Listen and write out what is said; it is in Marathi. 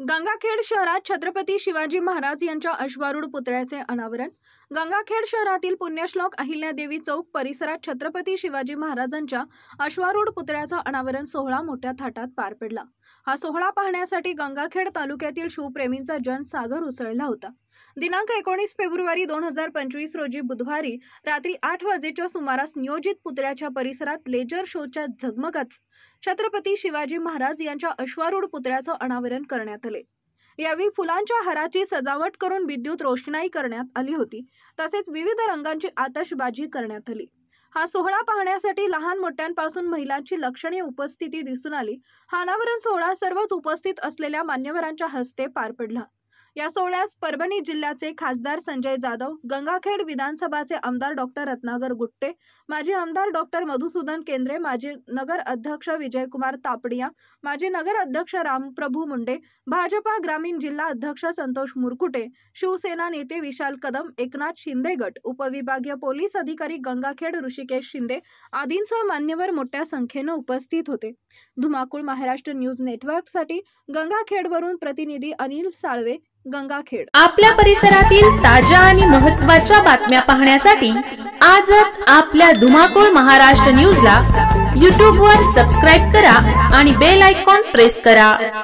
गंगाखेड शहरात छत्रपती शिवाजी महाराज यांच्या अश्वारूढ पुतळ्याचे अनावरण। गंगाखेड शहरातील पुण्यश्लोक अहिल्यादेवी चौक परिसरात छत्रपती शिवाजी महाराजांच्या अश्वारूढ पुतळ्याचा अनावरण सोहळा मोठ्या थाटात पार पडला। हा सोहळा पाहण्यासाठी गंगाखेड तालुक्यातील शिवप्रेमींचा जनसागर उसळला होता। दिनांक 19 फेब्रुवारी 2025 रोजी बुधवारी रात्री 8 वाजेच्या सुमारास नियोजित पुतळ्याच्या परिसरात लेजर शोच्या झगमगत छत्रपती शिवाजी महाराज यांच्या अश्वारूढ पुतळ्याचं अनावरण करण्यात आले। यावेळी फुलांच्या हाराची सजावट करून विद्युत रोषणाई करण्यात आली होती, तसेच विविध रंगांची आतषबाजी करण्यात आली। हा सोहळा पाहण्यासाठी लहान मोठ्यांपासून महिलांची लक्षणीय उपस्थिती दिसून आली। हा अनावरण सोहळा सर्वच उपस्थित असलेल्या मान्यवरांच्या हस्ते पार पडला। या सोहळ्यास परभणी जिल्ह्याचे खासदार संजय जाधव, गंगाखेड विधानसभाचे आमदार डॉक्टर रत्नाकर गुट्टे, माजी आमदार डॉक्टर मधुसूदन केंद्रे, माजी नगर अध्यक्ष विजयकुमार तापडिया, माजी नगर अध्यक्ष रामप्रभू मुंडे, भाजपा ग्रामीण जिल्हा अध्यक्ष संतोष मुरकुटे, शिवसेना नेते विशाल कदम, एकनाथ शिंदे गट, उपविभागीय पोलीस अधिकारी गंगाखेड ऋषिकेश शिंदे आदींसह मान्यवर मोठ्या संख्येने उपस्थित होते। धुमाकूळ महाराष्ट्र न्यूज नेटवर्कसाठी गंगाखेडवरून प्रतिनिधी अनिल साळवे, गंगाखेड। आपल्या परिसरातील ताज्या आणि महत्त्वाच्या बातम्या पाहण्यासाठी आजच आपल्या धुमाकूळ महाराष्ट्र न्यूजला YouTube वर सबस्क्राइब करा आणि बेल आयकॉन प्रेस करा।